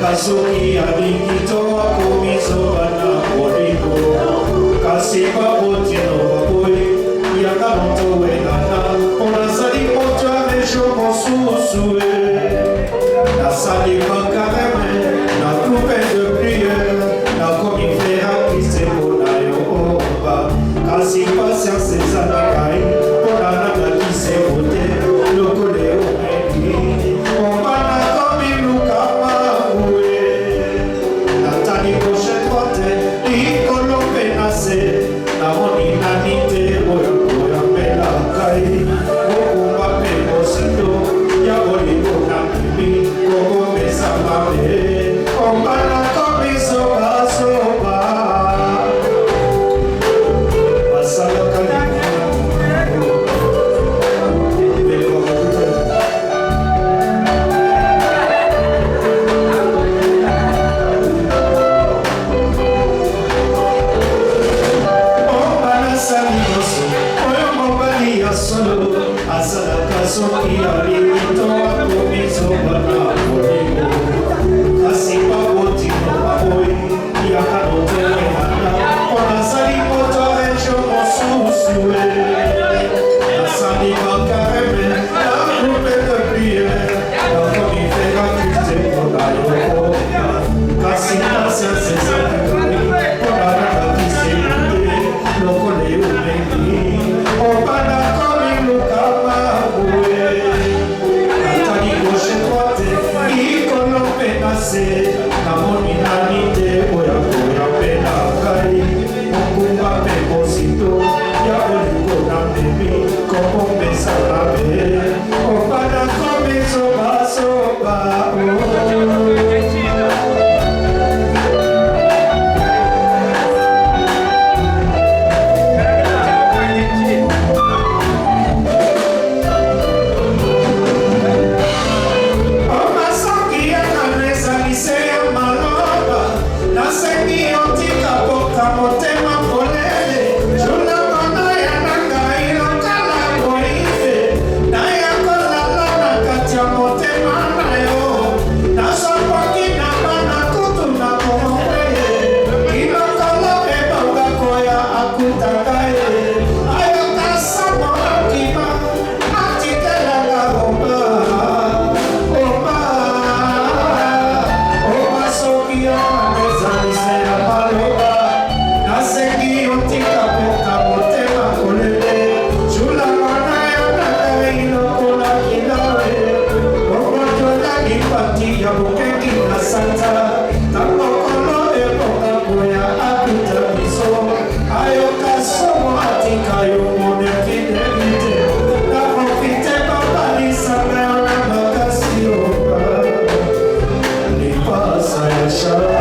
Kazuki alikito wakumizo wana origo Kasiba botino wapoi Yakamoto wenana Onasali moto amesho mosusue Nasali bankareme Na coupe de prière Na komifera kisemo na yo oba Kasiba sianse zanakai Onana na kisemo te Lokole omeki Ombana komiluka na moni na nite oya mela kai okumba pe osito ya oligo na mimi kogo mesa mabe ombana komiso basoba basala kali Kazuki alikito wakumizo wana origo Kasiba botino wapoi Yakanote wenana Onasali moto ejo mosusue Nasali bankareme Na coupe de prière Na komifera kiste kona yoko Kasiba sianse zanakai Onana kise mute Lokole umeki Obana komiluka Namoni nanite oya pena kai Okumba pekosito ya oliko na mimi Komo mesa labe Opana komiso basoba Show.